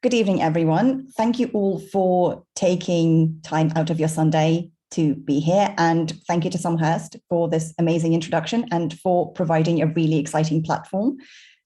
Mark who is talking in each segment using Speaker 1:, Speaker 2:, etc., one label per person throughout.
Speaker 1: Good evening, everyone. Thank you all for taking time out of your Sunday to be here. And thank you to Samhurst for this amazing introduction and for providing a really exciting platform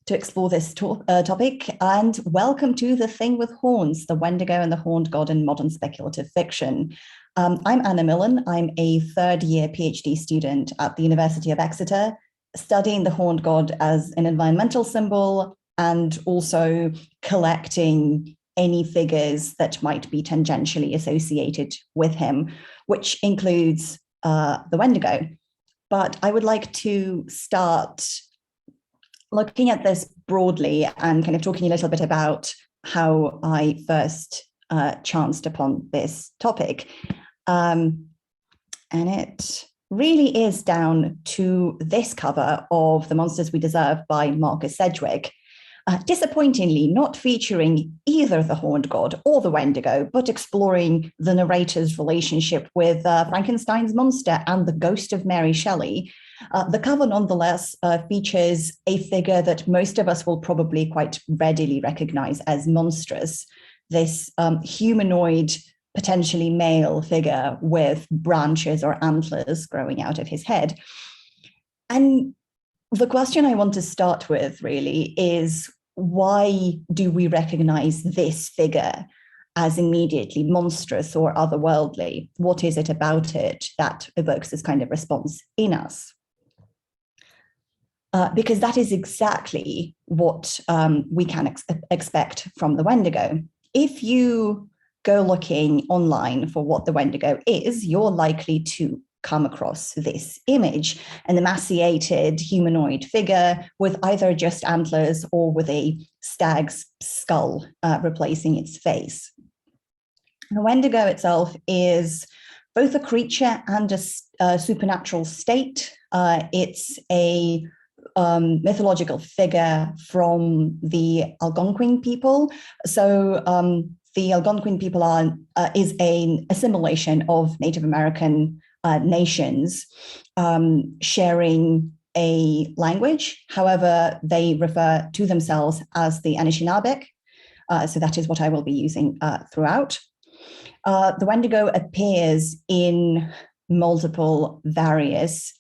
Speaker 1: to explore this topic. And welcome to The Thing with Horns, the Wendigo and the Horned God in Modern Speculative Fiction. I'm Anna Milon. I'm a third-year PhD student at the University of Exeter, studying the Horned God as an environmental symbol and also collecting any figures that might be tangentially associated with him, which includes the Wendigo. But I would like to start looking at this broadly and kind of talking a little bit about how I first chanced upon this topic. And it really is down to this cover of The Monsters We Deserve by Marcus Sedgwick. Disappointingly, not featuring either the Horned God or the Wendigo, but exploring the narrator's relationship with Frankenstein's monster and the ghost of Mary Shelley. The cover, nonetheless, features a figure that most of us will probably quite readily recognize as monstrous, this humanoid, potentially male figure with branches or antlers growing out of his head. And the question I want to start with really is, why do we recognize this figure as immediately monstrous or otherworldly? What is it about it that evokes this kind of response in us? Because that is exactly what we can expect from the Wendigo. If you go looking online for what the Wendigo is, you're likely to come across this image, an emaciated humanoid figure with either just antlers or with a stag's skull replacing its face. The Wendigo itself is both a creature and a supernatural state. It's a mythological figure from the Algonquin people. So the Algonquin people is an assimilation of Native American nations sharing a language. However, they refer to themselves as the Anishinaabeg. So that is what I will be using throughout. The Wendigo appears in multiple various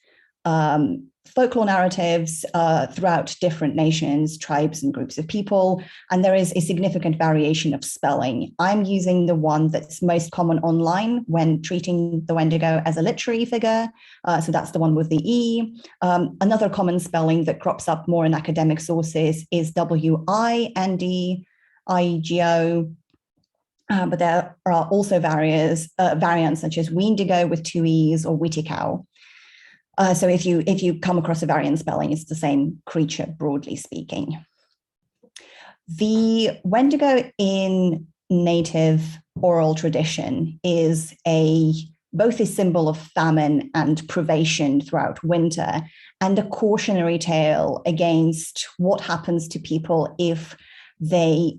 Speaker 1: folklore narratives throughout different nations, tribes, and groups of people, and there is a significant variation of spelling. I'm using the one that's most common online when treating the Wendigo as a literary figure, so that's the one with the E. Another common spelling that crops up more in academic sources is Windigo, but there are also variants such as Windigo with two E's or Wittikau. So if you come across a variant spelling, it's the same creature, broadly speaking. The Wendigo in native oral tradition is both a symbol of famine and privation throughout winter, and a cautionary tale against what happens to people if they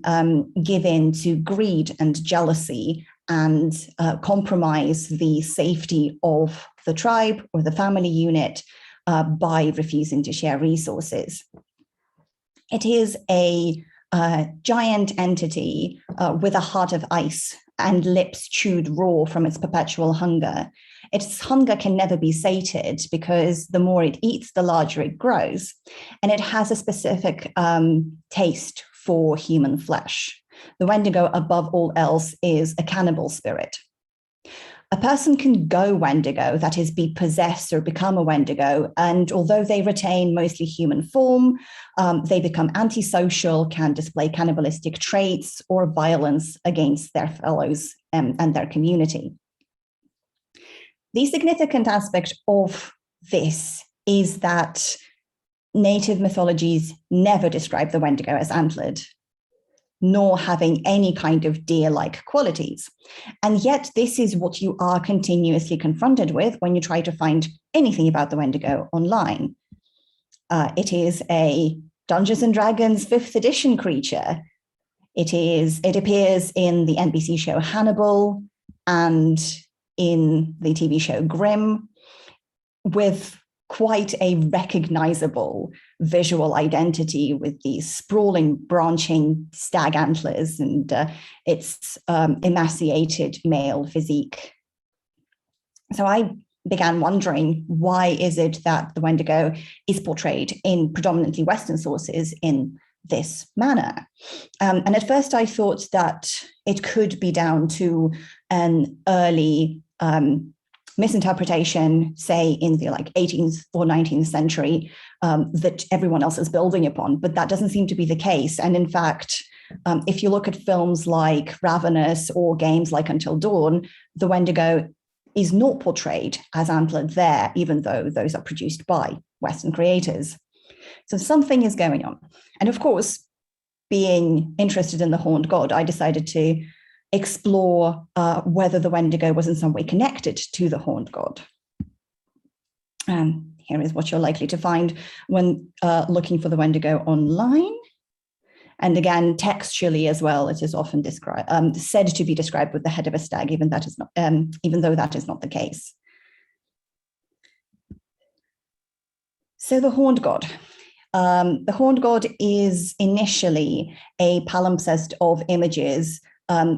Speaker 1: give in to greed and jealousy and compromise the safety of the tribe or the family unit by refusing to share resources. It is a giant entity with a heart of ice and lips chewed raw from its perpetual hunger. Its hunger can never be sated because the more it eats, the larger it grows. And it has a specific taste for human flesh. The Wendigo, above all else, is a cannibal spirit. A person can go Wendigo, that is, be possessed or become a Wendigo, and although they retain mostly human form, they become antisocial, can display cannibalistic traits or violence against their fellows and their community. The significant aspect of this is that native mythologies never describe the Wendigo as antlered, nor having any kind of deer-like qualities. And yet this is what you are continuously confronted with when you try to find anything about the Wendigo online. It is a Dungeons and Dragons 5th edition creature. It appears in the NBC show Hannibal and in the TV show Grimm, with quite a recognizable visual identity with these sprawling, branching stag antlers and its emaciated male physique. So I began wondering, why is it that the Wendigo is portrayed in predominantly Western sources in this manner? And at first I thought that it could be down to an early misinterpretation, say in the 18th or 19th century, that everyone else is building upon, but that doesn't seem to be the case. And in fact, if you look at films like Ravenous or games like Until Dawn, the Wendigo is not portrayed as antlered there, even though those are produced by Western creators. So something is going on. And of course, being interested in the horned god, I decided to explore whether the Wendigo was in some way connected to the horned god. Here is what you're likely to find when looking for the Wendigo online. And again, textually as well, it is often said to be described with the head of a stag, even though that is not the case. So the horned god. The horned god is initially a palimpsest of images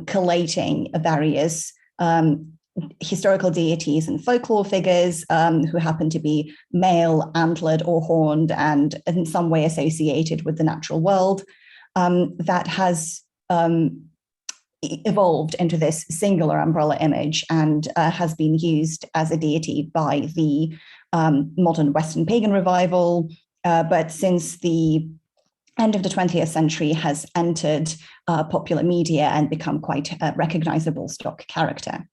Speaker 1: collating various historical deities and folklore figures who happen to be male, antlered, or horned, and in some way associated with the natural world. That has evolved into this singular umbrella image and has been used as a deity by the modern Western pagan revival, but since the end of the 20th century has entered popular media and become quite a recognizable stock character.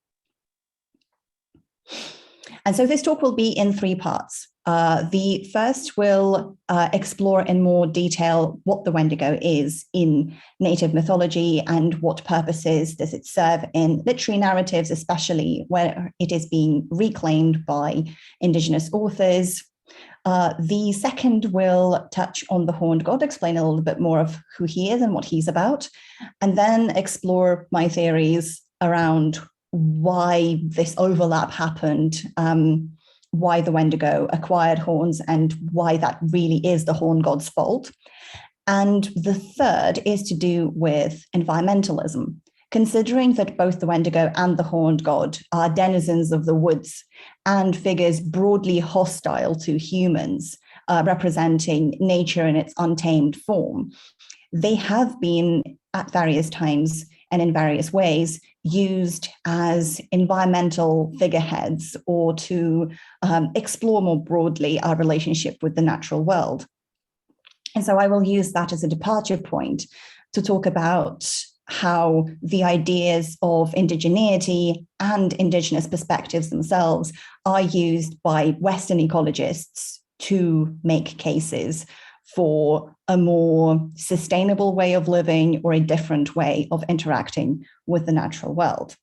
Speaker 1: And so this talk will be in 3 parts. The first will explore in more detail what the Wendigo is in native mythology and what purposes does it serve in literary narratives, especially where it is being reclaimed by indigenous authors. The second will touch on the horned god, explain a little bit more of who he is and what he's about, and then explore my theories around why this overlap happened, why the Wendigo acquired horns, and why that really is the horn god's fault. And the third is to do with environmentalism, considering that both the Wendigo and the horned god are denizens of the woods and figures broadly hostile to humans, representing nature in its untamed form. They have been at various times and in various ways used as environmental figureheads or to explore more broadly our relationship with the natural world. And so I will use that as a departure point to talk about how the ideas of indigeneity and indigenous perspectives themselves are used by Western ecologists to make cases for a more sustainable way of living or a different way of interacting with the natural world.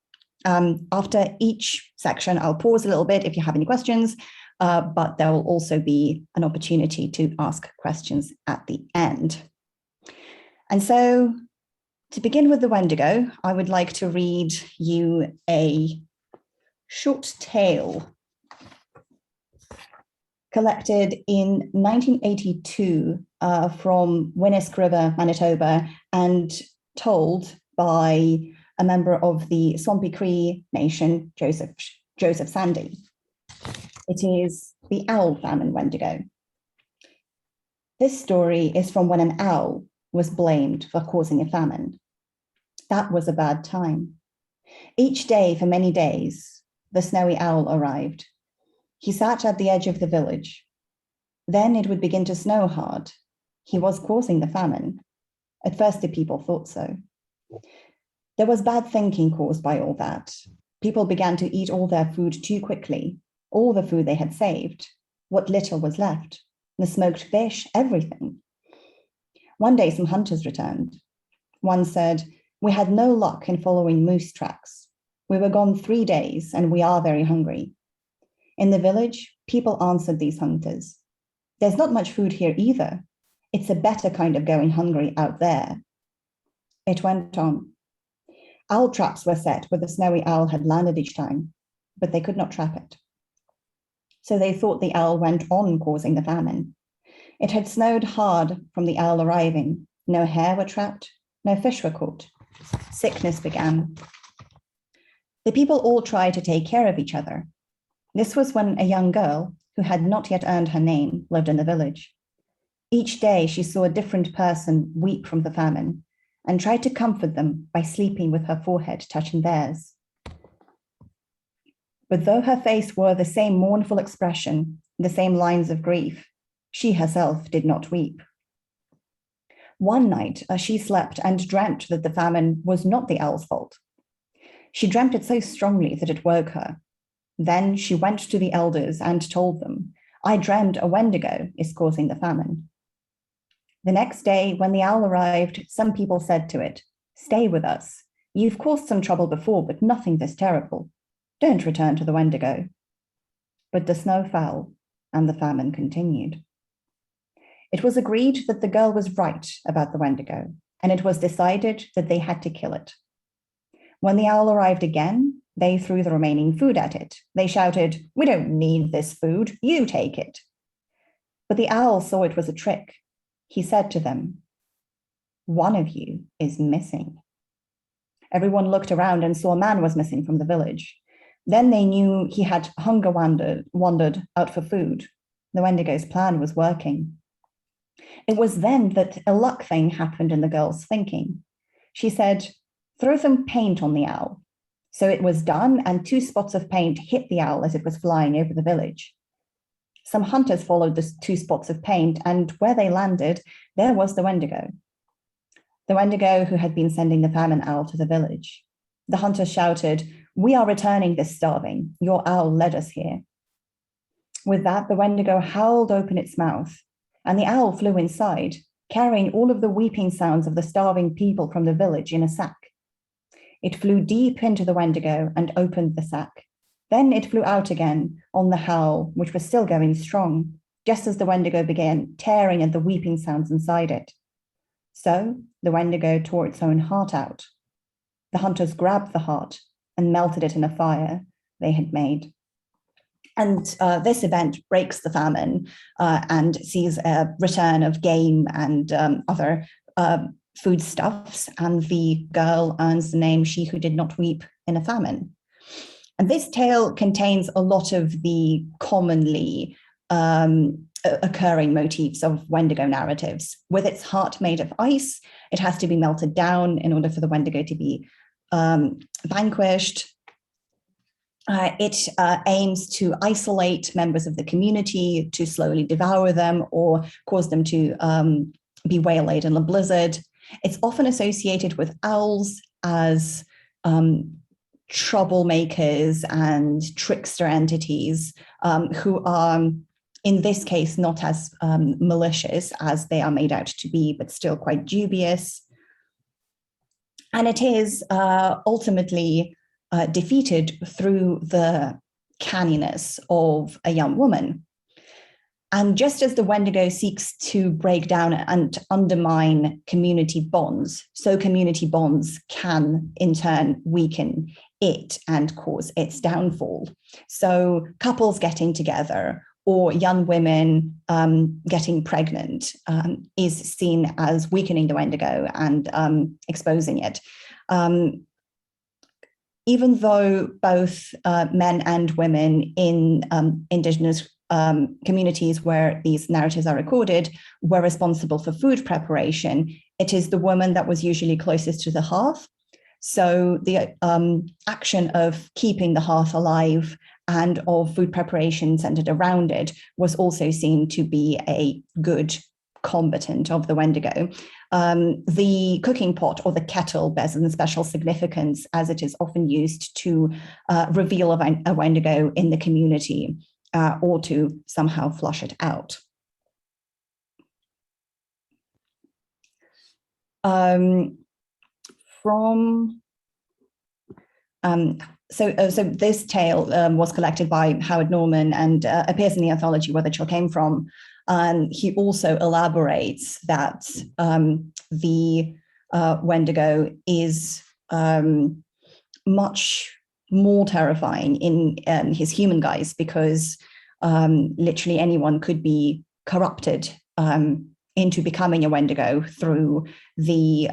Speaker 1: After each section, I'll pause a little bit if you have any questions, but there will also be an opportunity to ask questions at the end. And so to begin with the Wendigo, I would like to read you a short tale collected in 1982 from Winnisk River, Manitoba, and told by a member of the Swampy Cree Nation, Joseph Sandy. It is the Owl Famine Wendigo. This story is from when an owl was blamed for causing a famine. That was a bad time. Each day for many days, the snowy owl arrived. He sat at the edge of the village. Then it would begin to snow hard. He was causing the famine. At first, the people thought so. There was bad thinking caused by all that. People began to eat all their food too quickly, all the food they had saved, what little was left, the smoked fish, everything. One day, some hunters returned. One said, "We had no luck in following moose tracks. We were gone 3 days, and we are very hungry." In the village, people answered these hunters, "There's not much food here either. It's a better kind of going hungry out there." It went on. Owl traps were set where the snowy owl had landed each time, but they could not trap it. So they thought the owl went on causing the famine. It had snowed hard from the owl arriving. No hare were trapped, no fish were caught. Sickness began. The people all tried to take care of each other. This was when a young girl, who had not yet earned her name, lived in the village. Each day she saw a different person weep from the famine and tried to comfort them by sleeping with her forehead touching theirs. But though her face wore the same mournful expression, the same lines of grief, she herself did not weep. One night, she slept and dreamt that the famine was not the owl's fault. She dreamt it so strongly that it woke her. Then she went to the elders and told them, "I dreamt a Wendigo is causing the famine." The next day, when the owl arrived, some people said to it, "Stay with us. You've caused some trouble before, but nothing this terrible. Don't return to the Wendigo." But the snow fell, and the famine continued. It was agreed that the girl was right about the Wendigo, and it was decided that they had to kill it. When the owl arrived again, they threw the remaining food at it. They shouted, "We don't need this food, you take it." But the owl saw it was a trick. He said to them, "One of you is missing." Everyone looked around and saw a man was missing from the village. Then they knew he had hunger wandered out for food. The Wendigo's plan was working. It was then that a luck thing happened in the girl's thinking. She said, "Throw some paint on the owl." So it was done, and 2 spots of paint hit the owl as it was flying over the village. Some hunters followed the 2 spots of paint, and where they landed, there was the Wendigo. The Wendigo who had been sending the famine owl to the village. The hunters shouted, "We are returning this starving. Your owl led us here." With that, the Wendigo howled open its mouth, and the owl flew inside, carrying all of the weeping sounds of the starving people from the village in a sack. It flew deep into the Wendigo and opened the sack. Then it flew out again on the howl, which was still going strong, just as the Wendigo began tearing at the weeping sounds inside it. So the Wendigo tore its own heart out. The hunters grabbed the heart and melted it in a fire they had made. And this event breaks the famine and sees a return of game and other foodstuffs, and the girl earns the name "She Who Did Not Weep in a Famine." And this tale contains a lot of the commonly occurring motifs of Wendigo narratives. With its heart made of ice, it has to be melted down in order for the Wendigo to be vanquished. It aims to isolate members of the community, to slowly devour them or cause them to be waylaid in a blizzard. It's often associated with owls as troublemakers and trickster entities who are, in this case, not as malicious as they are made out to be, but still quite dubious. And it is ultimately defeated through the canniness of a young woman. And just as the Wendigo seeks to break down and undermine community bonds, so community bonds can in turn weaken it and cause its downfall. So couples getting together or young women getting pregnant is seen as weakening the Wendigo and exposing it. Even though both men and women in indigenous communities where these narratives are recorded were responsible for food preparation, it is the woman that was usually closest to the hearth. So the action of keeping the hearth alive and of food preparation centered around it was also seen to be a good combatant of the Wendigo. The cooking pot or the kettle bears a special significance, as it is often used to reveal a Wendigo in the community or to somehow flush it out. So this tale was collected by Howard Norman and appears in the anthology Where the Chill Came From. And he also elaborates that the Wendigo is much more terrifying in his human guise, because literally anyone could be corrupted into becoming a Wendigo through the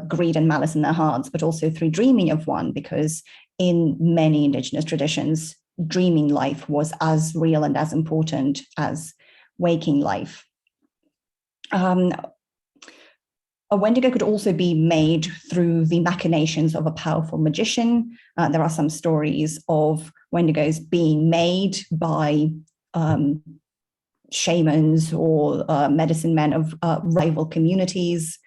Speaker 1: greed and malice in their hearts, but also through dreaming of one, because in many indigenous traditions, dreaming life was as real and as important as waking life. A Wendigo could also be made through the machinations of a powerful magician. There are some stories of Wendigos being made by shamans or medicine men of rival communities.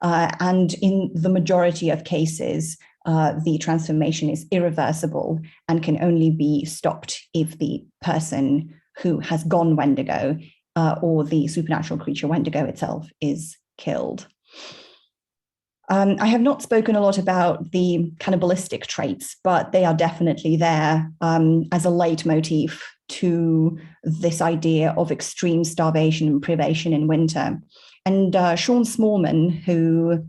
Speaker 1: And in the majority of cases, the transformation is irreversible and can only be stopped if the person who has gone Wendigo or the supernatural creature Wendigo itself is killed. I have not spoken a lot about the cannibalistic traits, but they are definitely there as a leitmotif to this idea of extreme starvation and privation in winter. And Sean Smallman, who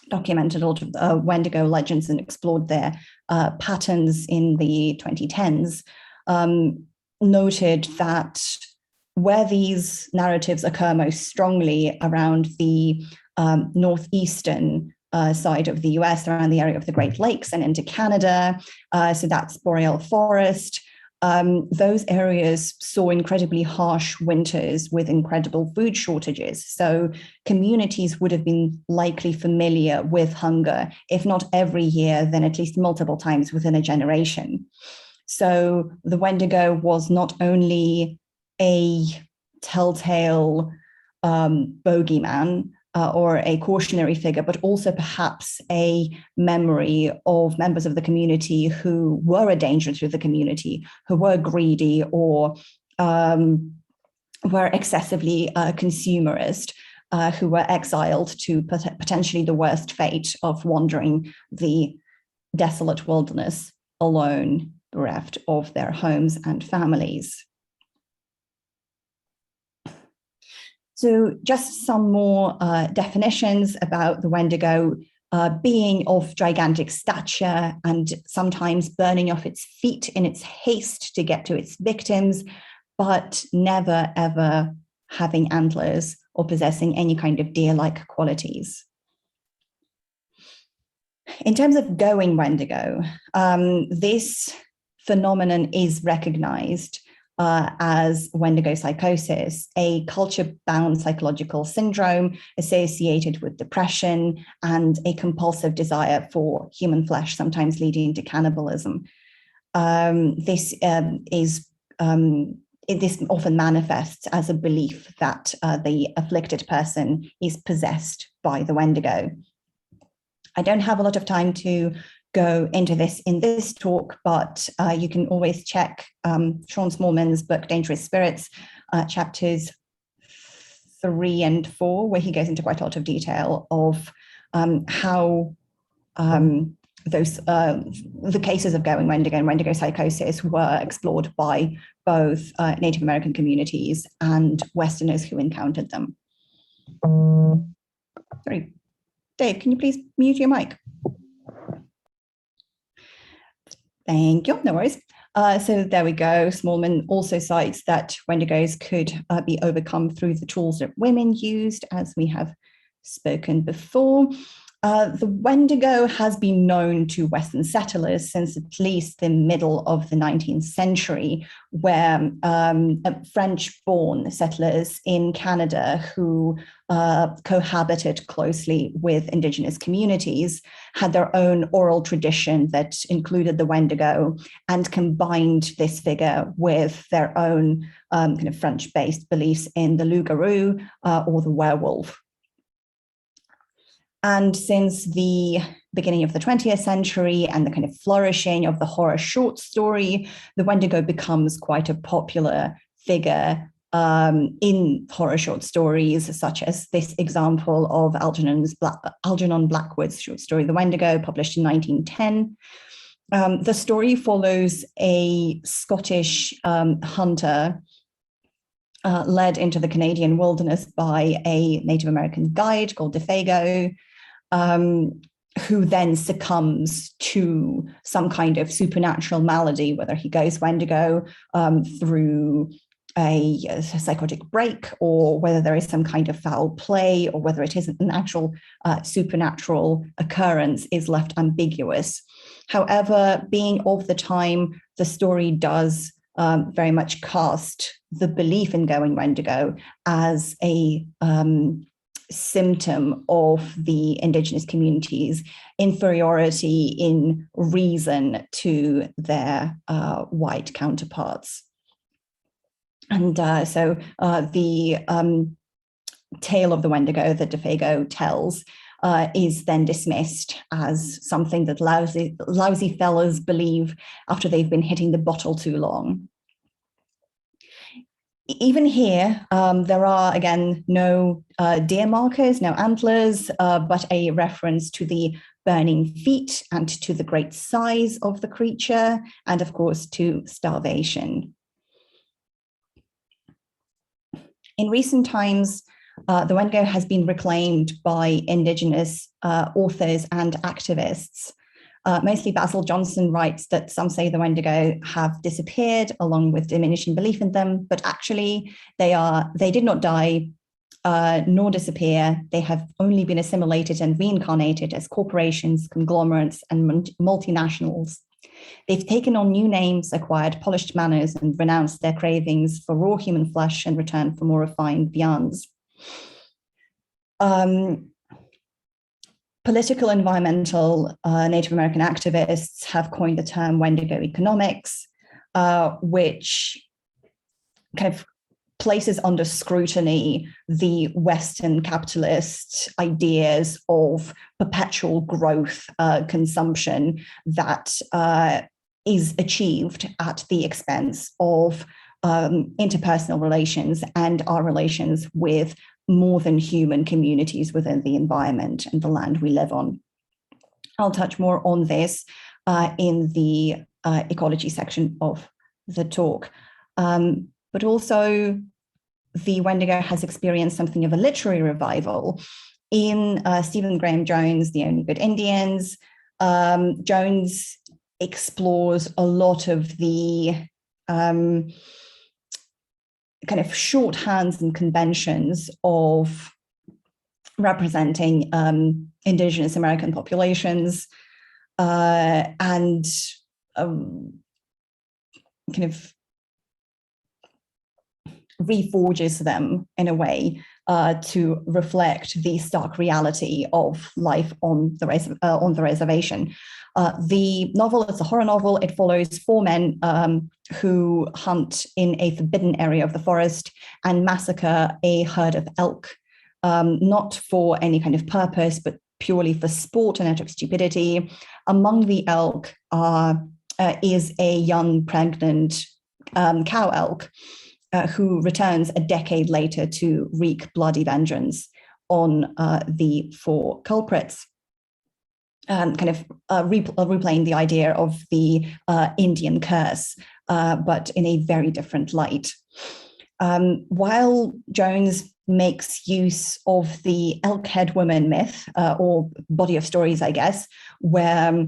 Speaker 1: documented a lot of Wendigo legends and explored their patterns in the 2010s, noted that where these narratives occur most strongly around the northeastern side of the US, around the area of the Great Lakes and into Canada, so that's boreal forest, those areas saw incredibly harsh winters with incredible food shortages. So communities would have been likely familiar with hunger, if not every year, then at least multiple times within a generation. So the Wendigo was not only a telltale bogeyman or a cautionary figure, but also perhaps a memory of members of the community who were a danger to the community, who were greedy or were excessively consumerist, who were exiled to potentially the worst fate of wandering the desolate wilderness alone, bereft of their homes and families. So just some more definitions about the Wendigo: being of gigantic stature and sometimes burning off its feet in its haste to get to its victims, but never ever having antlers or possessing any kind of deer-like qualities. In terms of going Wendigo, this phenomenon is recognized as Wendigo psychosis, a culture-bound psychological syndrome associated with depression and a compulsive desire for human flesh, sometimes leading to cannibalism. This often manifests as a belief that the afflicted person is possessed by the Wendigo. I don't have a lot of time to go into this in this talk, but you can always check Sean Smallman's book, Dangerous Spirits, chapters 3 and 4, where he goes into quite a lot of detail of how the cases of going Wendigo and Wendigo psychosis were explored by both Native American communities and Westerners who encountered them. Sorry, Dave, can you please mute your mic? Thank you, no worries. So there we go. Smallman also cites that Wendigos could be overcome through the tools that women used, as we have spoken before. The Wendigo has been known to Western settlers since at least the middle of the 19th century, where French-born settlers in Canada who cohabited closely with indigenous communities had their own oral tradition that included the Wendigo and combined this figure with their own kind of French-based beliefs in the loup-garou or the werewolf. And since the beginning of the 20th century and the kind of flourishing of the horror short story, the Wendigo becomes quite a popular figure in horror short stories, such as this example of Algernon Blackwood's short story, The Wendigo, published in 1910. The story follows a Scottish hunter led into the Canadian wilderness by a Native American guide called Defago. who then succumbs to some kind of supernatural malady, whether he goes Wendigo through a psychotic break, or whether there is some kind of foul play, or whether it is an actual supernatural occurrence, is left ambiguous. However, being of the time, the story does very much cast the belief in going Wendigo as a symptom of the indigenous community's inferiority in reason to their white counterparts. And so the tale of the Wendigo that DeFago tells is then dismissed as something that lousy fellas believe after they've been hitting the bottle too long. Even here, there are, again, no deer markers, no antlers, but a reference to the burning feet and to the great size of the creature, and of course to starvation. In recent times, the Wendigo has been reclaimed by indigenous authors and activists. Mostly Basil Johnson writes that some say the Wendigo have disappeared along with diminishing belief in them, but actually they did not die nor disappear. They have only been assimilated and reincarnated as corporations, conglomerates, and multinationals. They've taken on new names, acquired polished manners, and renounced their cravings for raw human flesh in return for more refined viands. Political, environmental, Native American activists have coined the term Wendigo economics, which kind of places under scrutiny the Western capitalist ideas of perpetual growth consumption that is achieved at the expense of interpersonal relations and our relations with more than human communities within the environment and the land we live on. I'll touch more on this in the ecology section of the talk. But also, the Wendigo has experienced something of a literary revival. In Stephen Graham Jones' The Only Good Indians, Jones explores a lot of the kind of shorthands and conventions of representing indigenous American populations and kind of reforges them in a way to reflect the stark reality of life on the reservation. The novel is a horror novel. It follows four men who hunt in a forbidden area of the forest and massacre a herd of elk, not for any kind of purpose, but purely for sport and out of stupidity. Among the elk is a young pregnant cow elk who returns a decade later to wreak bloody vengeance on the four culprits. Kind of replaying the idea of the Indian curse, but in a very different light. While Jones makes use of the elk head woman myth, or body of stories, I guess, where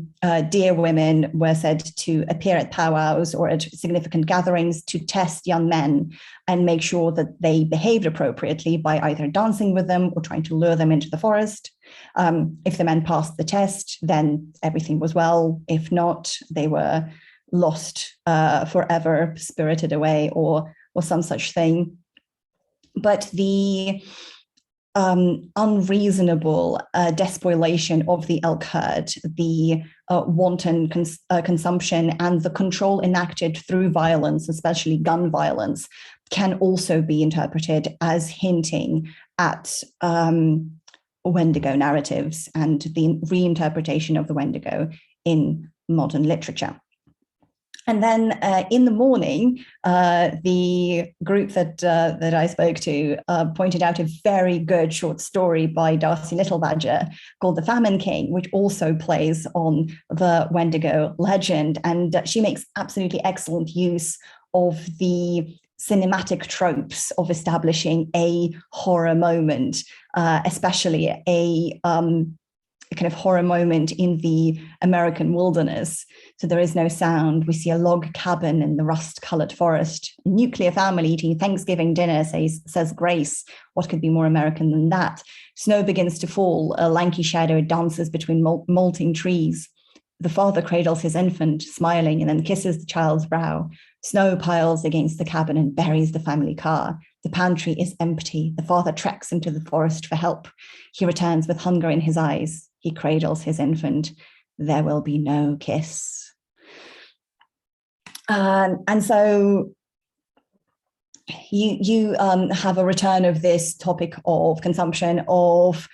Speaker 1: deer women were said to appear at powwows or at significant gatherings to test young men and make sure that they behaved appropriately by either dancing with them or trying to lure them into the forest. If the men passed the test, then everything was well. If not, they were lost forever, spirited away, or some such thing. But the unreasonable despoilation of the elk herd, the wanton consumption, and the control enacted through violence, especially gun violence, can also be interpreted as hinting at Wendigo narratives and the reinterpretation of the Wendigo in modern literature. And then in the morning, the group that I spoke to pointed out a very good short story by Darcy Littlebadger called The Famine King, which also plays on the Wendigo legend. And she makes absolutely excellent use of the cinematic tropes of establishing a horror moment, especially a kind of horror moment in the American wilderness. So there is no sound. We see a log cabin in the rust-colored forest. A nuclear family eating Thanksgiving dinner, says Grace. What could be more American than that? Snow begins to fall. A lanky shadow dances between molting trees. The father cradles his infant, smiling, and then kisses the child's brow. Snow piles against the cabin and buries the family car. The pantry is empty. The father treks into the forest for help. He returns with hunger in his eyes. He cradles his infant. There will be no kiss. And so you have a return of this topic of consumption, of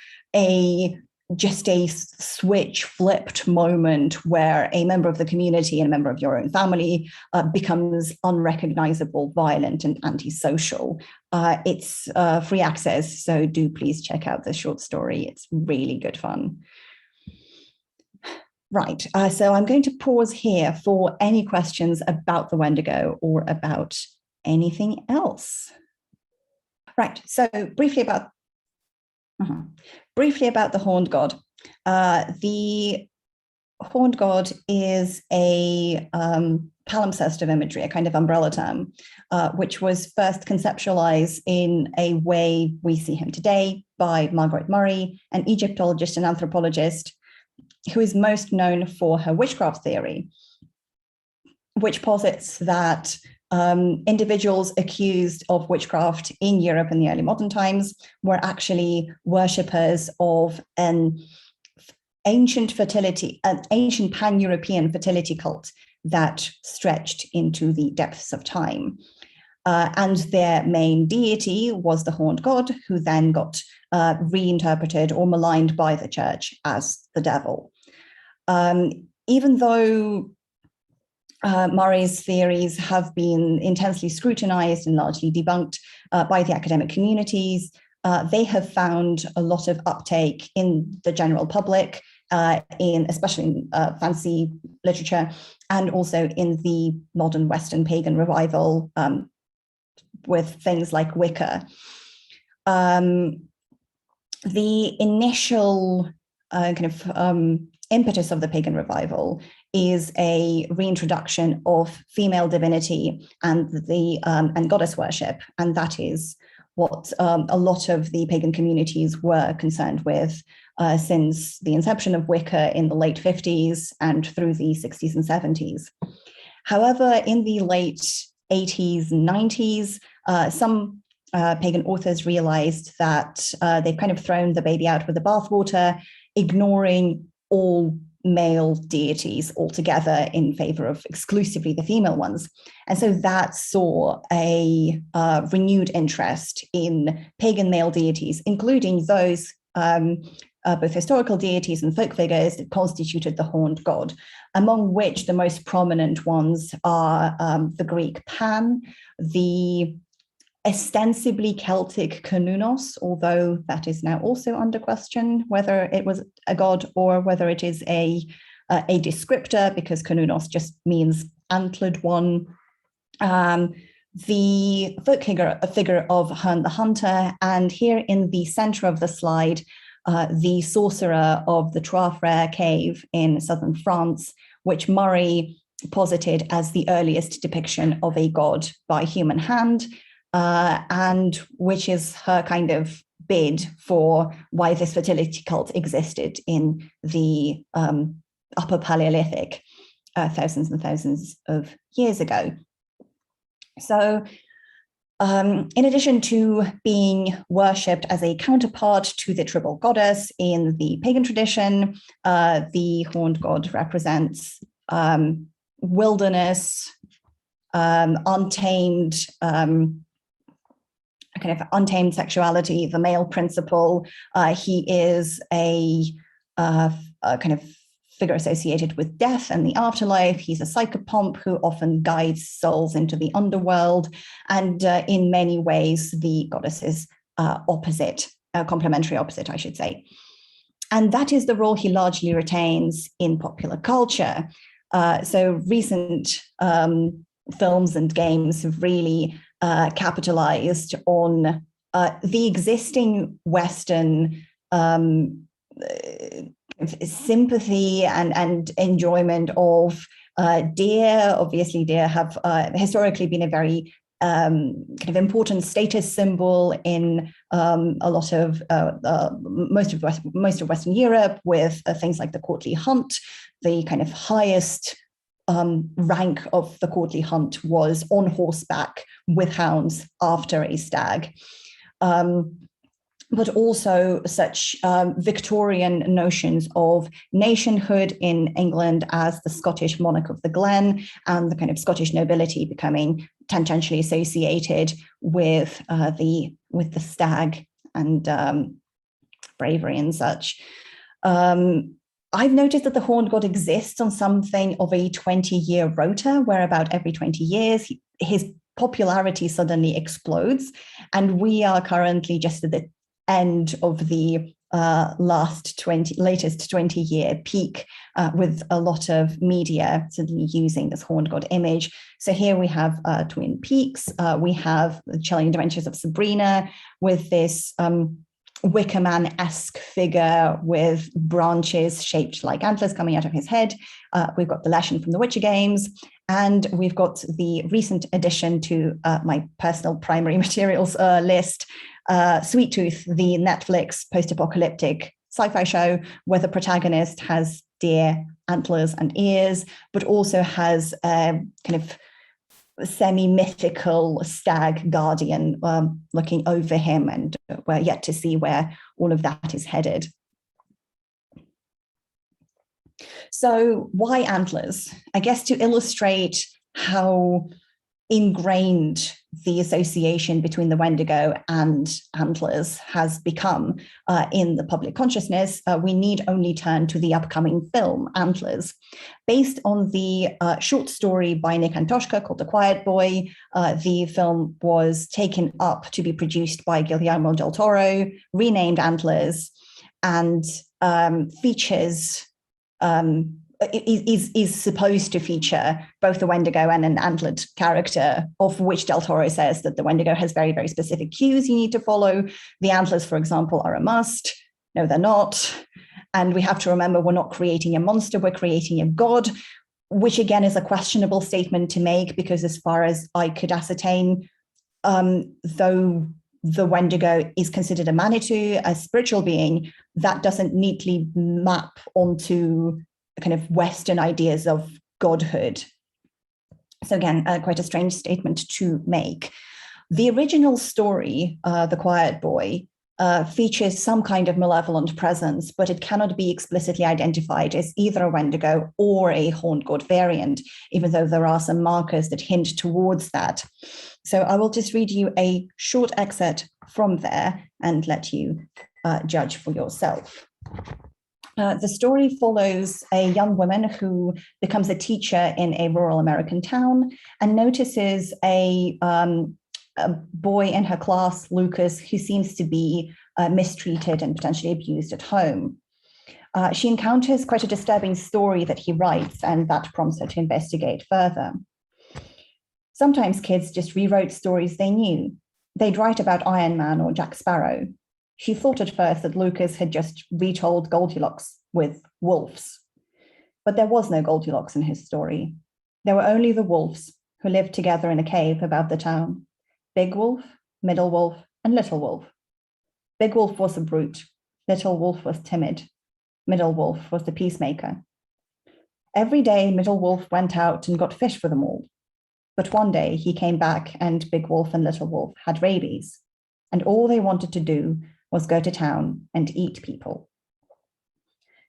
Speaker 1: just a switch flipped moment where a member of the community and a member of your own family becomes unrecognizable, violent, and antisocial. It's free access, so do please check out this short story. It's really good fun. Right, so I'm going to pause here for any questions about the Wendigo or about anything else. Right, so briefly about the horned god. The horned god is a palimpsest of imagery, a kind of umbrella term, which was first conceptualized in a way we see him today by Margaret Murray, an Egyptologist and anthropologist who is most known for her witchcraft theory, which posits that individuals accused of witchcraft in Europe in the early modern times were actually worshippers of an ancient pan-European fertility cult that stretched into the depths of time. And their main deity was the horned god, who then got reinterpreted or maligned by the church as the devil. Even though Murray's theories have been intensely scrutinized and largely debunked by the academic communities, they have found a lot of uptake in the general public, especially in fantasy literature, and also in the modern Western pagan revival with things like Wicca. The initial impetus of the pagan revival is a reintroduction of female divinity and goddess worship, and that is what a lot of the pagan communities were concerned with since the inception of Wicca in the late 50s and through the 60s and 70s. However, in the late 80s and 90s, some pagan authors realized that they've kind of thrown the baby out with the bathwater, ignoring all male deities altogether in favor of exclusively the female ones. And so that saw a renewed interest in pagan male deities, including those both historical deities and folk figures that constituted the horned god, among which the most prominent ones are the Greek Pan, the ostensibly Celtic Cernunnos, although that is now also under question whether it was a god or whether it is a descriptor, because Cernunnos just means antlered one. The folk figure of Handhunter, and here in the center of the slide, the sorcerer of the Trois Frères cave in southern France, which Murray posited as the earliest depiction of a god by human hand, and which is her kind of bid for why this fertility cult existed in the Upper Paleolithic thousands and thousands of years ago. So in addition to being worshipped as a counterpart to the tribal goddess in the pagan tradition, the horned god represents wilderness, untamed untamed sexuality, the male principle. He is a kind of figure associated with death and the afterlife. He's a psychopomp who often guides souls into the underworld. And in many ways, the goddess is complementary opposite, I should say. And that is the role he largely retains in popular culture. So recent films and games have really capitalized on the existing Western kind sympathy and enjoyment of deer. Obviously, deer have historically been a very kind of important status symbol in a lot of most of Western Europe, with things like the courtly hunt. The kind of highest rank of the courtly hunt was on horseback with hounds after a stag. But also such Victorian notions of nationhood in England as the Scottish monarch of the glen, and the kind of Scottish nobility becoming tangentially associated with the stag and bravery and such. I've noticed that the horned god exists on something of a 20-year rota, where about every 20 years his popularity suddenly explodes, and we are currently just at the end of the latest 20-year peak, with a lot of media suddenly using this horned god image. So here we have Twin Peaks, we have the Chilling Adventures of Sabrina, with this Wicker Man-esque figure with branches shaped like antlers coming out of his head. We've got the Leshen from the Witcher games, and we've got the recent addition to my personal primary materials list, Sweet Tooth, the Netflix post-apocalyptic sci-fi show where the protagonist has deer antlers and ears, but also has a kind of semi-mythical stag guardian looking over him, and we're yet to see where all of that is headed. So why antlers? I guess to illustrate how ingrained the association between the Wendigo and antlers has become in the public consciousness, we need only turn to the upcoming film Antlers. Based on the short story by Nick Antoshka called The Quiet Boy, the film was taken up to be produced by Guillermo del Toro, renamed Antlers, and features is supposed to feature both the Wendigo and an antlered character, of which Del Toro says that the Wendigo has very, very specific cues you need to follow. The antlers, for example, are a must. No, they're not. And we have to remember we're not creating a monster, we're creating a god, which again is a questionable statement to make, because as far as I could ascertain, though the Wendigo is considered a Manitou, a spiritual being, that doesn't neatly map onto kind of Western ideas of godhood. So again, quite a strange statement to make. The original story, The Quiet Boy, features some kind of malevolent presence, but it cannot be explicitly identified as either a Wendigo or a horned god variant, even though there are some markers that hint towards that. So I will just read you a short excerpt from there and let you judge for yourself. The story follows a young woman who becomes a teacher in a rural American town and notices a boy in her class, Lucas, who seems to be mistreated and potentially abused at home. She encounters quite a disturbing story that he writes, and that prompts her to investigate further. Sometimes kids just rewrote stories they knew. They'd write about Iron Man or Jack Sparrow. She thought at first that Lucas had just retold Goldilocks with wolves. But there was no Goldilocks in his story. There were only the wolves who lived together in a cave above the town. Big Wolf, Middle Wolf, and Little Wolf. Big Wolf was a brute. Little Wolf was timid. Middle Wolf was the peacemaker. Every day, Middle Wolf went out and got fish for them all. But one day he came back and Big Wolf and Little Wolf had rabies. And all they wanted to do was go to town and eat people.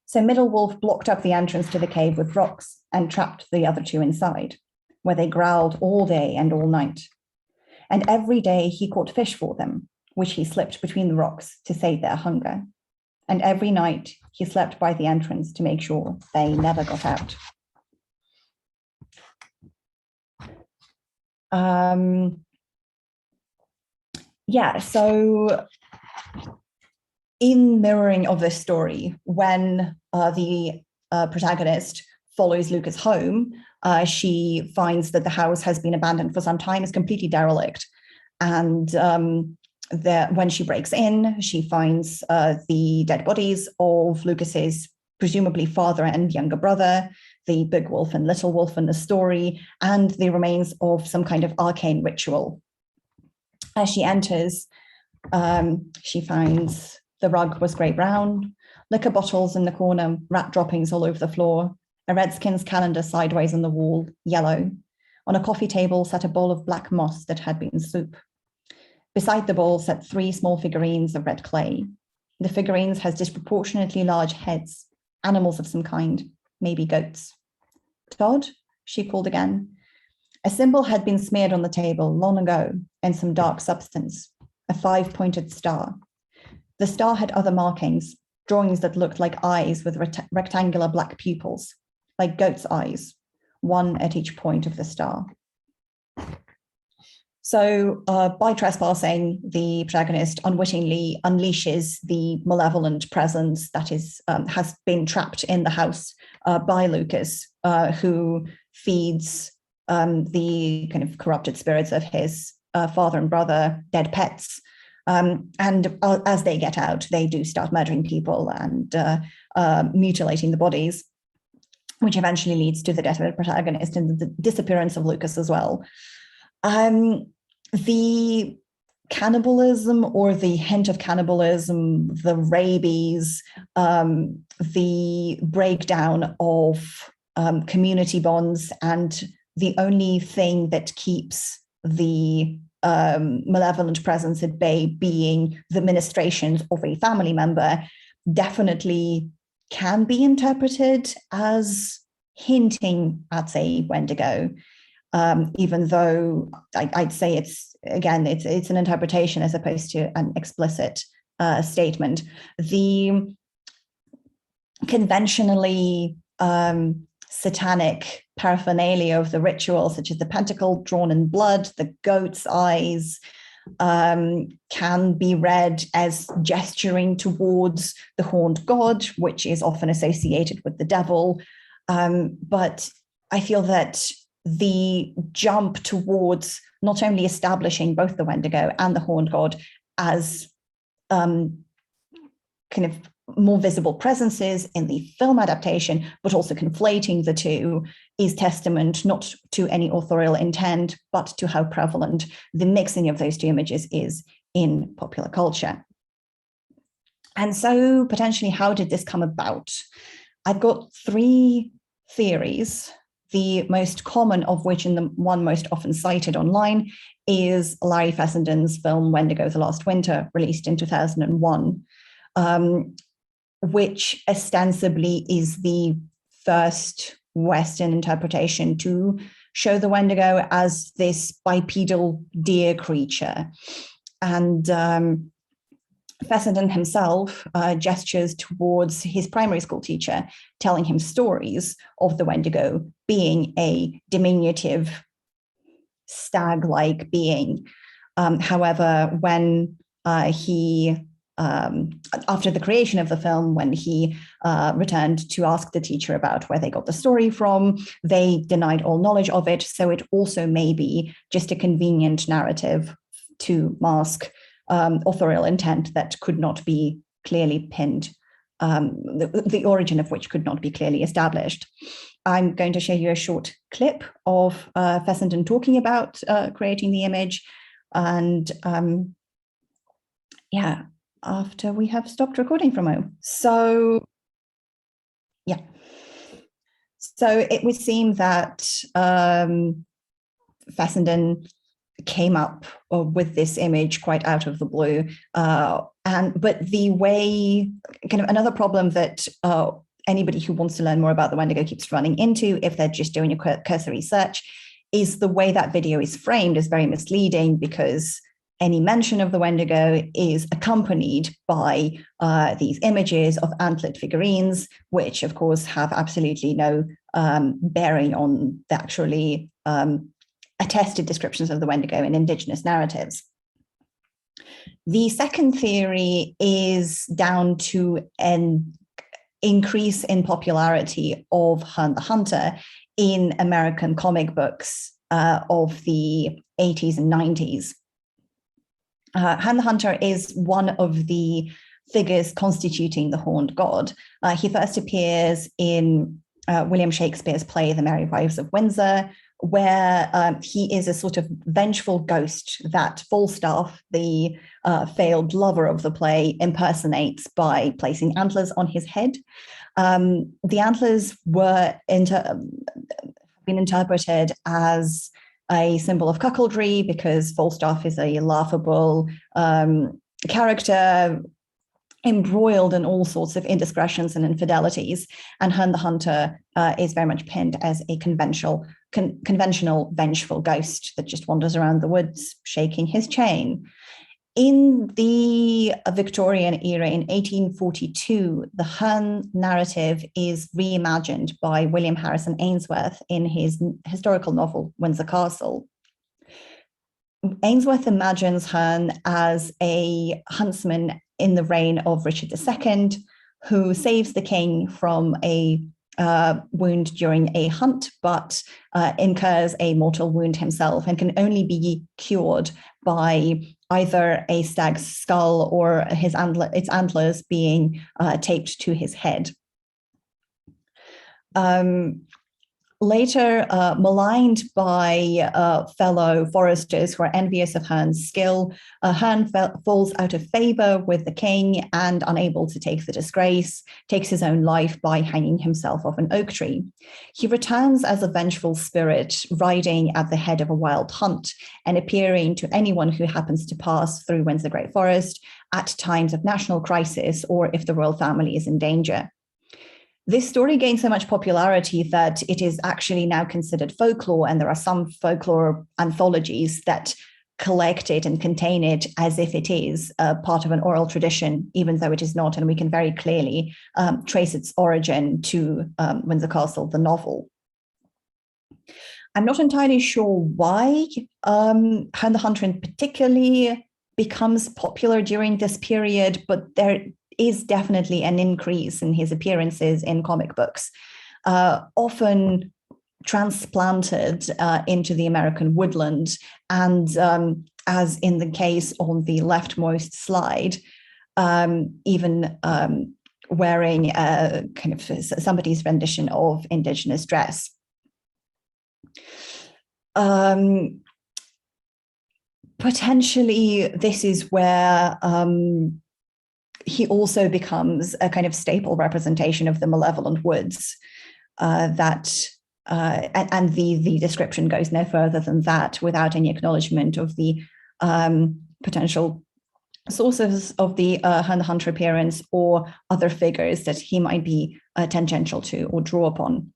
Speaker 1: So Middle Wolf blocked up the entrance to the cave with rocks and trapped the other two inside, where they growled all day and all night. And every day he caught fish for them, which he slipped between the rocks to save their hunger. And every night he slept by the entrance to make sure they never got out. So in mirroring of this story, when the protagonist follows Lucas home, she finds that the house has been abandoned for some time, is completely derelict. And when she breaks in, she finds the dead bodies of Lucas's presumably father and younger brother, the big wolf and little wolf in the story, and the remains of some kind of arcane ritual. As she enters, she finds the rug was grey brown, liquor bottles in the corner, rat droppings all over the floor, a Redskins calendar sideways on the wall, yellow. On a coffee table sat a bowl of black moss that had been soup. Beside the bowl sat 3 small figurines of red clay. The figurines has disproportionately large heads, animals of some kind, maybe goats. Todd, she called again. A symbol had been smeared on the table long ago in some dark substance, a 5-pointed star. The star had other markings, drawings that looked like eyes with rectangular black pupils, like goat's eyes, one at each point of the star. So by trespassing, the protagonist unwittingly unleashes the malevolent presence that has been trapped in the house by Lucas, who feeds the kind of corrupted spirits of his father and brother, dead pets. And as they get out, they do start murdering people and mutilating the bodies, which eventually leads to the death of the protagonist and the disappearance of Lucas as well. The cannibalism, or the hint of cannibalism, the rabies, the breakdown of community bonds, and the only thing that keeps the malevolent presence at bay being the ministrations of a family member, definitely can be interpreted as hinting at a Wendigo. Even though I'd say it's an interpretation as opposed to an explicit statement. The conventionally satanic paraphernalia of the ritual, such as the pentacle drawn in blood, the goat's eyes, can be read as gesturing towards the horned god, which is often associated with the devil. But I feel that the jump towards not only establishing both the Wendigo and the horned god as kind of more visible presences in the film adaptation, but also conflating the two, is testament not to any authorial intent, but to how prevalent the mixing of those two images is in popular culture. And so potentially, how did this come about? I've got 3 theories, the most common of which, and the one most often cited online, is Larry Fessenden's film Wendigo: The Last Winter, released in 2001, which ostensibly is the first Western interpretation to show the Wendigo as this bipedal deer creature. And Fessenden himself gestures towards his primary school teacher, telling him stories of the Wendigo being a diminutive stag-like being. However, when after the creation of the film, when he returned to ask the teacher about where they got the story from, they denied all knowledge of it. So it also may be just a convenient narrative to mask authorial intent that could not be clearly pinned, the origin of which could not be clearly established. I'm going to show you a short clip of Fessenden talking about creating the image, and after we have stopped recording for a moment. So it would seem that Fessenden came up with this image quite out of the blue. But the way, kind of another problem that anybody who wants to learn more about the Wendigo keeps running into, if they're just doing a cursory search, is the way that video is framed is very misleading, because any mention of the Wendigo is accompanied by these images of antlered figurines, which of course have absolutely no bearing on the actually attested descriptions of the Wendigo in indigenous narratives. The second theory is down to an increase in popularity of Handhunter in American comic books of the 80s and 90s. Handhunter is one of the figures constituting the horned god. He first appears in William Shakespeare's play The Merry Wives of Windsor, where he is a sort of vengeful ghost that Falstaff, the failed lover of the play, impersonates by placing antlers on his head. The antlers were been interpreted as a symbol of cuckoldry because Falstaff is a laughable character embroiled in all sorts of indiscretions and infidelities, and Handhunter is very much pinned as a conventional vengeful ghost that just wanders around the woods shaking his chain. In the Victorian era, in 1842, the Hun narrative is reimagined by William Harrison Ainsworth in his historical novel, Windsor Castle. Ainsworth imagines Hun as a huntsman in the reign of Richard II, who saves the king from a wound during a hunt, but incurs a mortal wound himself and can only be cured by either a stag's skull or its antlers being taped to his head. Later, maligned by fellow foresters who are envious of Hern's skill, Hern falls out of favor with the king and, unable to take the disgrace, takes his own life by hanging himself off an oak tree. He returns as a vengeful spirit, riding at the head of a wild hunt and appearing to anyone who happens to pass through Windsor Great Forest at times of national crisis or if the royal family is in danger. This story gained so much popularity that it is actually now considered folklore, and there are some folklore anthologies that collect it and contain it as if it is part of an oral tradition, even though it is not, and we can very clearly trace its origin to Windsor Castle, the novel. I'm not entirely sure why Handhunter in particularly becomes popular during this period, but there is definitely an increase in his appearances in comic books, often transplanted into the American woodland. And as in the case on the leftmost slide, even wearing a kind of somebody's rendition of indigenous dress. Potentially, this is where he also becomes a kind of staple representation of the malevolent woods and the description goes no further than that without any acknowledgement of the potential sources of the Handhunter appearance or other figures that he might be tangential to or draw upon.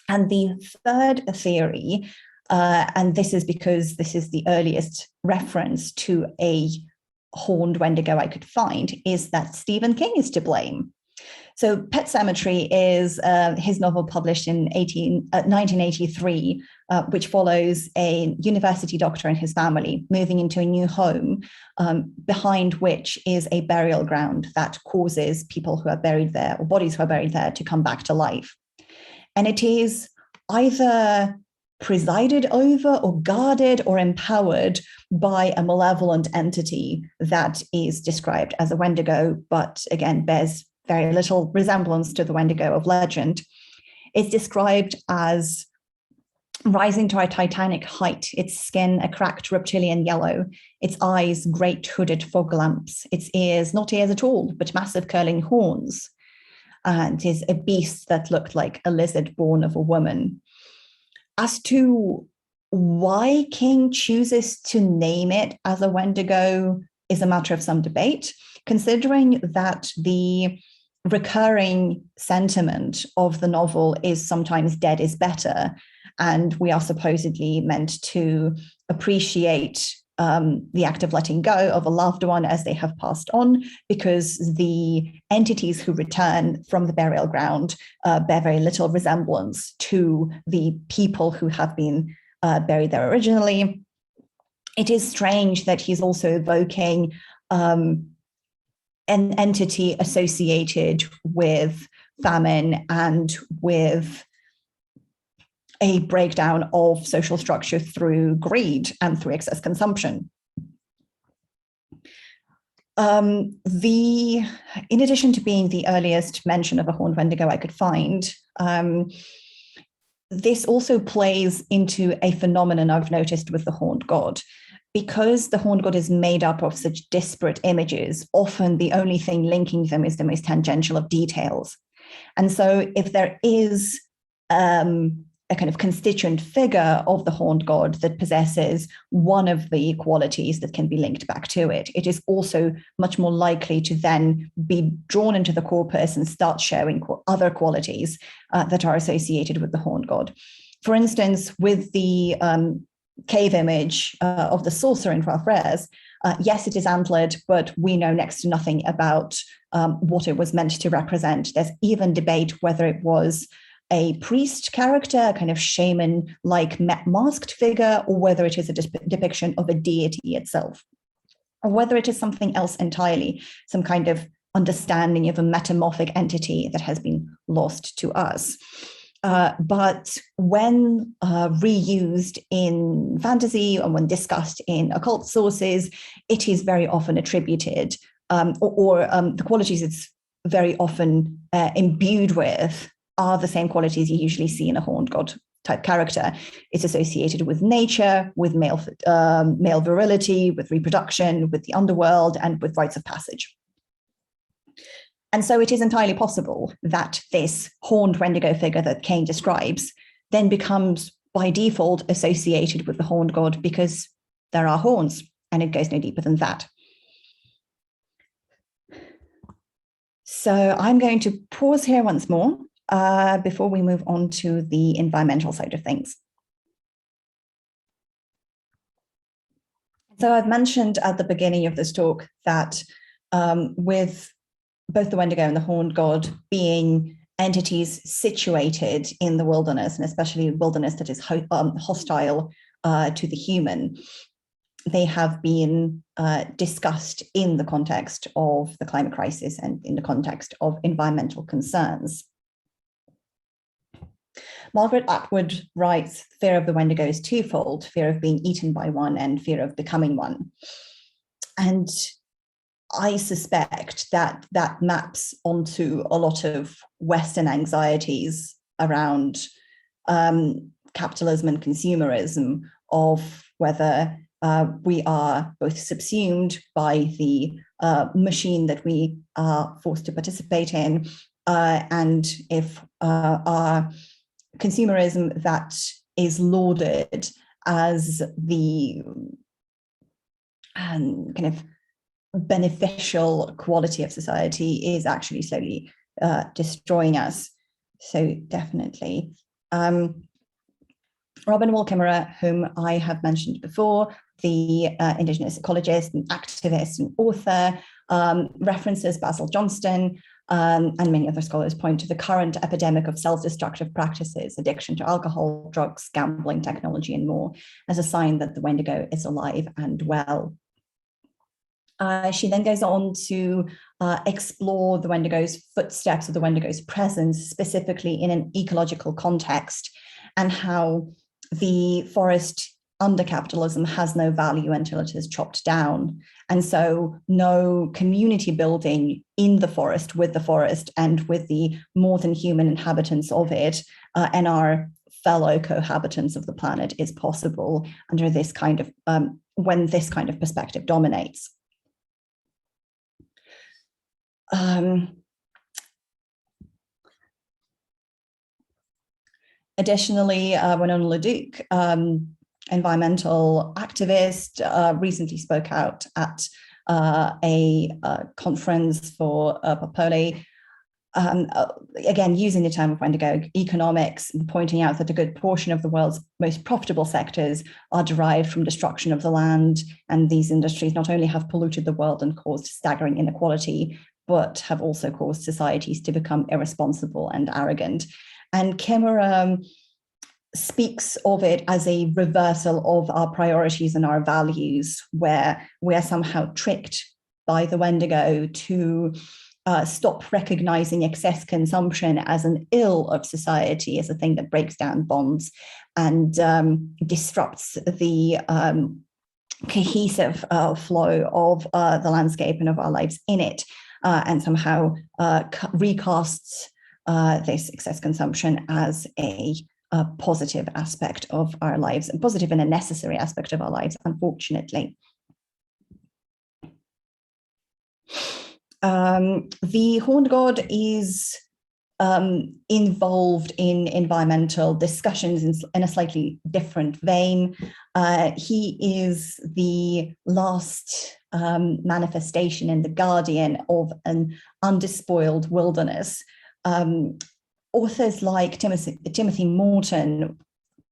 Speaker 1: And the third theory, and this is because this is the earliest reference to a horned Wendigo I could find, is that Stephen King is to blame. So Pet Sematary is his novel published in 1983, which follows a university doctor and his family moving into a new home, behind which is a burial ground that causes people who are buried there, or bodies who are buried there, to come back to life. And it is either presided over or guarded or empowered by a malevolent entity that is described as a Wendigo, but again bears very little resemblance to the Wendigo of legend. It's described as rising to a titanic height, its skin a cracked reptilian yellow, its eyes great hooded fog lamps, its ears not ears at all, but massive curling horns, and is a beast that looked like a lizard born of a woman. As to why King chooses to name it as a Wendigo is a matter of some debate, considering that the recurring sentiment of the novel is sometimes dead is better, and we are supposedly meant to appreciate the act of letting go of a loved one as they have passed on, because the entities who return from the burial ground bear very little resemblance to the people who have been buried there originally. It is strange that he's also evoking an entity associated with famine and with a breakdown of social structure through greed and through excess consumption. In addition to being the earliest mention of a horned Wendigo I could find, this also plays into a phenomenon I've noticed with the horned god. Because the horned god is made up of such disparate images, often the only thing linking them is the most tangential of details. And so if there is a kind of constituent figure of the horned god that possesses one of the qualities that can be linked back to it, it is also much more likely to then be drawn into the corpus and start showing other qualities that are associated with the horned god. For instance, with the cave image of the saucer in Redress, yes, it is antlered, but we know next to nothing about what it was meant to represent. There's even debate whether it was a priest character, a kind of shaman-like masked figure, or whether it is a depiction of a deity itself, or whether it is something else entirely, some kind of understanding of a metamorphic entity that has been lost to us. But when reused in fantasy and when discussed in occult sources, it is very often attributed, or the qualities it's very often imbued with are the same qualities you usually see in a horned god type character. It's associated with nature, with male virility, with reproduction, with the underworld, and with rites of passage. And so it is entirely possible that this horned Wendigo figure that Kane describes then becomes by default associated with the horned god because there are horns, and it goes no deeper than that. So I'm going to pause here once more before we move on to the environmental side of things. So I've mentioned at the beginning of this talk that with both the Wendigo and the horned god being entities situated in the wilderness, and especially wilderness that is hostile to the human, they have been discussed in the context of the climate crisis and in the context of environmental concerns. Margaret Atwood writes, fear of the Wendigo is twofold, fear of being eaten by one and fear of becoming one. And I suspect that that maps onto a lot of Western anxieties around capitalism and consumerism, of whether we are both subsumed by the machine that we are forced to participate in, and if our consumerism that is lauded as the kind of beneficial quality of society is actually slowly destroying us. So definitely. Robin Wall Kimmerer, whom I have mentioned before, the indigenous ecologist and activist and author, references Basil Johnston, and many other scholars point to the current epidemic of self-destructive practices, addiction to alcohol, drugs, gambling, technology, and more, as a sign that the Wendigo is alive and well. She then goes on to explore the Wendigo's footsteps, or the Wendigo's presence, specifically in an ecological context, and how the forest under capitalism has no value until it is chopped down. And so no community building in the forest, and with the more than human inhabitants of it, and our fellow cohabitants of the planet, is possible under this kind of, when this kind of perspective dominates. Additionally, Winona LaDuke, environmental activist, recently spoke out at a conference for Popoli, again, using the term of Wendigo economics, pointing out that a good portion of the world's most profitable sectors are derived from destruction of the land, and these industries not only have polluted the world and caused staggering inequality, but have also caused societies to become irresponsible and arrogant. And Kimmerer speaks of it as a reversal of our priorities and our values, where we are somehow tricked by the Wendigo to stop recognizing excess consumption as an ill of society, as a thing that breaks down bonds and disrupts the cohesive flow of the landscape and of our lives in it, and somehow recasts this excess consumption as a positive aspect of our lives, and positive and a necessary aspect of our lives, unfortunately. The horned god is involved in environmental discussions in a slightly different vein. He is the last manifestation and the guardian of an undespoiled wilderness. Authors like Timothy Morton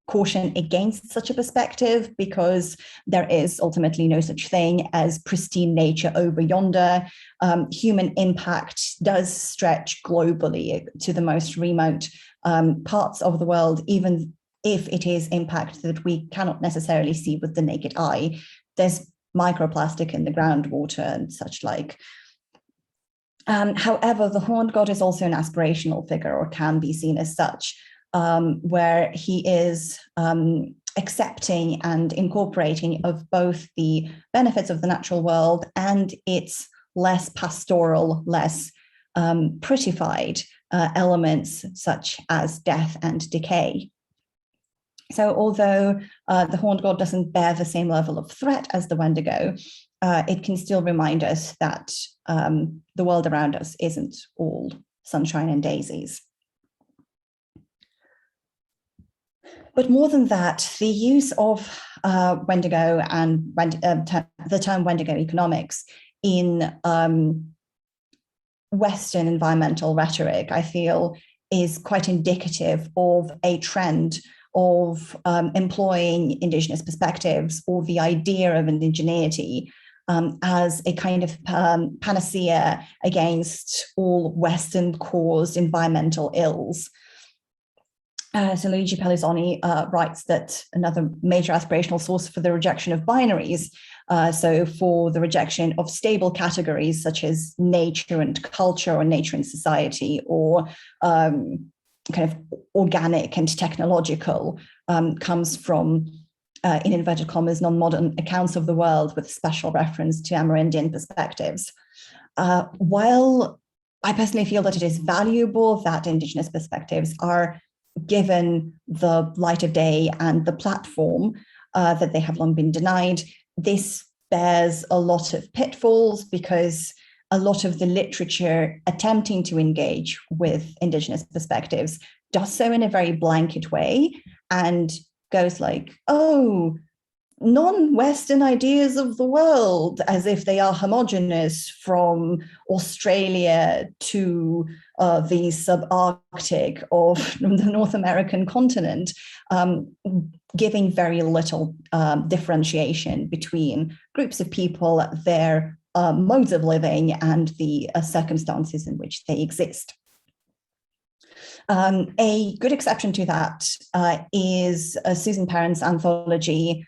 Speaker 1: caution against such a perspective, because there is ultimately no such thing as pristine nature over yonder. Human impact does stretch globally to the most remote parts of the world, even if it is impact that we cannot necessarily see with the naked eye. There's microplastic in the groundwater and such like. However, the horned god is also an aspirational figure, or can be seen as such, where he is accepting and incorporating of both the benefits of the natural world and its less pastoral, less prettified elements, such as death and decay. So although the horned god doesn't bear the same level of threat as the Wendigo, it can still remind us that the world around us isn't all sunshine and daisies. But more than that, the use of Wendigo and the term Wendigo economics in Western environmental rhetoric, I feel, is quite indicative of a trend of employing indigenous perspectives, or the idea of indigeneity, as a kind of panacea against all Western-caused environmental ills. So Luigi Pellizzoni writes that another major aspirational source for the rejection of binaries, so for the rejection of stable categories such as nature and culture, or nature and society, or kind of organic and technological, comes from, in inverted commas, non-modern accounts of the world with special reference to Amerindian perspectives. While I personally feel that it is valuable that indigenous perspectives are given the light of day and the platform that they have long been denied, this bears a lot of pitfalls, because a lot of the literature attempting to engage with indigenous perspectives does so in a very blanket way and goes like, oh, non-Western ideas of the world, as if they are homogenous from Australia to the subarctic of the North American continent, giving very little differentiation between groups of people, their modes of living, and the circumstances in which they exist. A good exception to that is Susan Perrin's anthology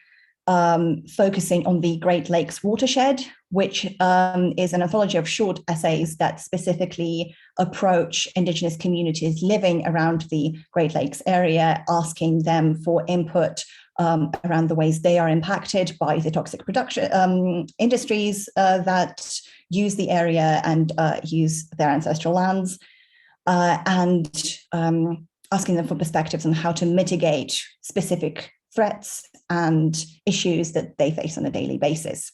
Speaker 1: focusing on the Great Lakes watershed, which is an anthology of short essays that specifically approach Indigenous communities living around the Great Lakes area, asking them for input around the ways they are impacted by the toxic production industries that use the area and use their ancestral lands, and asking them for perspectives on how to mitigate specific threats and issues that they face on a daily basis.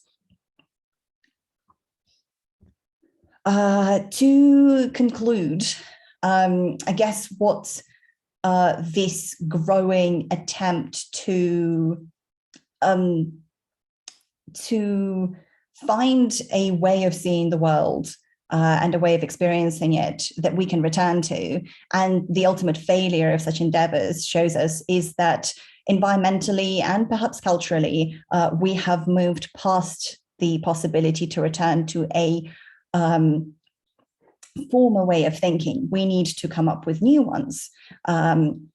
Speaker 1: To conclude, I guess what this growing attempt to find a way of seeing the world and a way of experiencing it that we can return to, and the ultimate failure of such endeavors shows us, is that environmentally and perhaps culturally, we have moved past the possibility to return to a former way of thinking. We need to come up with new ones. And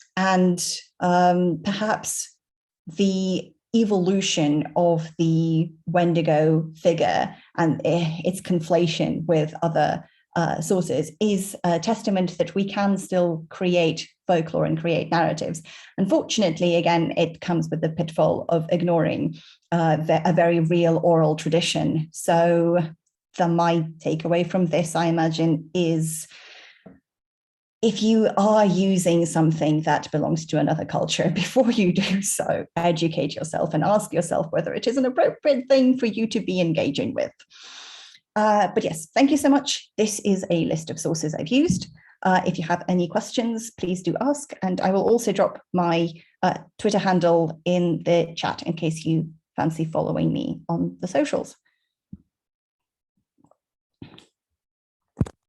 Speaker 1: perhaps the evolution of the Wendigo figure and its conflation with other sources is a testament that we can still create folklore and create narratives. Unfortunately, again, it comes with the pitfall of ignoring a very real oral tradition. So my takeaway from this, I imagine, is if you are using something that belongs to another culture, before you do so, educate yourself and ask yourself whether it is an appropriate thing for you to be engaging with. But yes, thank you so much. This is a list of sources I've used. If you have any questions, please do ask. And I will also drop my Twitter handle in the chat in case you fancy following me on the socials.